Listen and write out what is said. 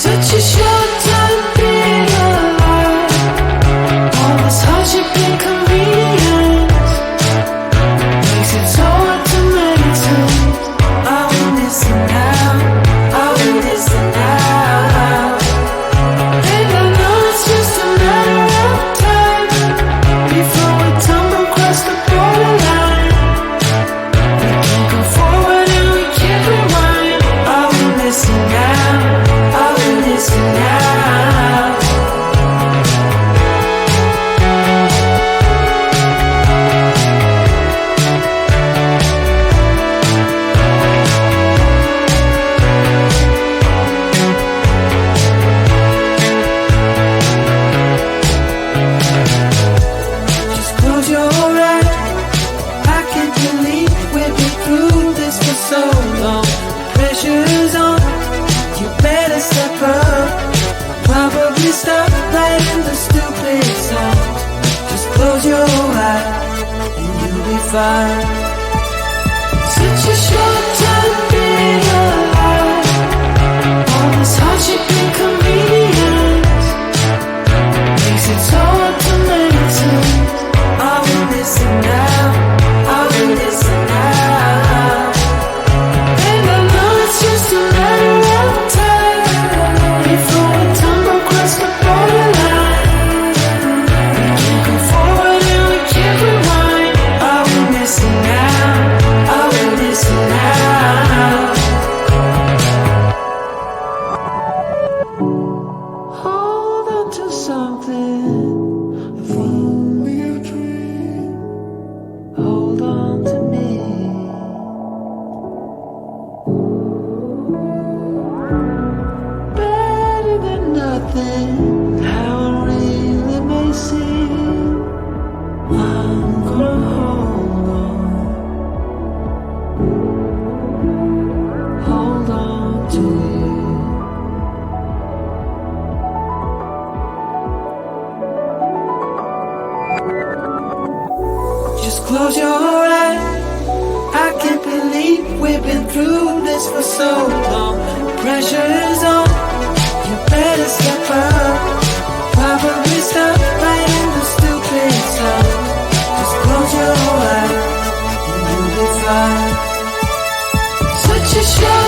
Such a short time being alive. All this hardship and convenience makes it so hard to meditate. I will listen now, I will listen now. And I know it's just a matter of time before we tumble across the borderline. We can't go forward and we can't rewind. I will listen now, I will listen now. Just close your eyes. I can't believe we've been through this for so long. Pressure's on, you better step up. Probably stop playing the stupid songs. Just close your eyes and you'll be fine. Such a short time being alive. All this hardship and convenience makes it so hard to meditate. I will listen now, I will listen now. And I know it's just a matter of time before we tumble across the borderline. We can't go forward and we can't rewind. I will listen now, I will listen now. Hold on to something, if only a dream. Hold on to me. Better than nothing, how it really may seem. I'm gonna hold on to you. Just close your eyes. I can't believe we've been through this for so long. Pressure is on, you better step up. Probably stop playing the stupid songs. Just close your eyes and you'll be fine. Such a short